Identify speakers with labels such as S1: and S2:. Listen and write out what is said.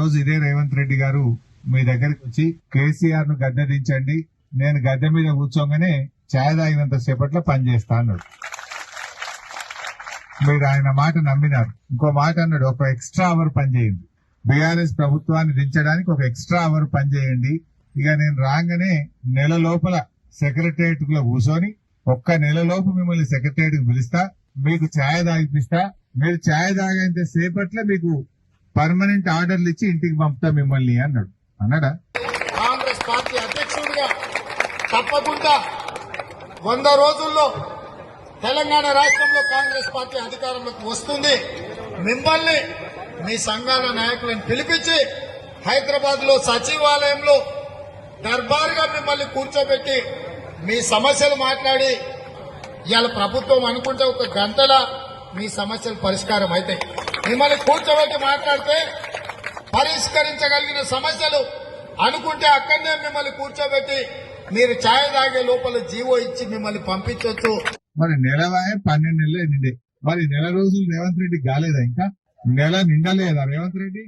S1: రోజు ఇదే రేవంత్ రెడ్డి గారు మీ దగ్గరికి వచ్చి కేసీఆర్ ను గద్దె దించండి, నేను గద్దె మీద కూర్చోగానే ఛాయ్ తాగినంత సేపట్లో పనిచేస్తా అన్నాడు. మీరు ఆయన మాట నమ్మినారు. ఇంకో మాట అన్నాడు, ఒక ఎక్స్ట్రా అవర్ పనిచేయండి, బీఆర్ఎస్ ప్రభుత్వాన్ని దించడానికి ఒక ఎక్స్ట్రా అవర్ పనిచేయండి. ఇక నేను రాగానే నెల లోపల సెక్రటరియట్ లో కూర్చొని ఒక్క నెల లోపు మిమ్మల్ని సెక్రటరియట్ కి పిలుస్తా, మీకు ఛాయ్ తాగిపిస్తా, మీరు ఛాయ్ తాగేంత సేపట్లో మీకు పర్మనెంట్ ఆర్డర్లు ఇచ్చి ఇంటికి పంపుతా మిమ్మల్ని అన్నాడా?
S2: కాంగ్రెస్ పార్టీ అధ్యక్షుడిగా తప్పకుండా 100 రోజుల్లో తెలంగాణ రాష్ట్రంలో కాంగ్రెస్ పార్టీ అధికారంలోకి వస్తుంది. మిమ్మల్ని మీ సంఘాల నాయకులను పిలిపించి హైదరాబాద్ లో సచివాలయంలో దర్బారుగా మిమ్మల్ని కూర్చోబెట్టి మీ సమస్యలు మాట్లాడి ఇవాళ ప్రభుత్వం అనుకుంటే ఒక గంటల మీ సమస్యలు పరిష్కారం అయితే మిమ్మల్ని కూర్చోబెట్టి మాట్లాడితే పరిష్కరించగలిగిన సమస్యలు అనుకుంటే అక్కడనే మిమ్మల్ని కూర్చోబెట్టి మీరు ఛాయ్ తాగే లోపల జీవో ఇచ్చి మిమ్మల్ని పంపించవచ్చు.
S1: మరి నెలవాయ 12 నెలలే నిండే, మరి నెల రోజులు రేవంత్ రెడ్డి కాలేదా? ఇంకా నెల నిండలేదా రేవంత్ రెడ్డి?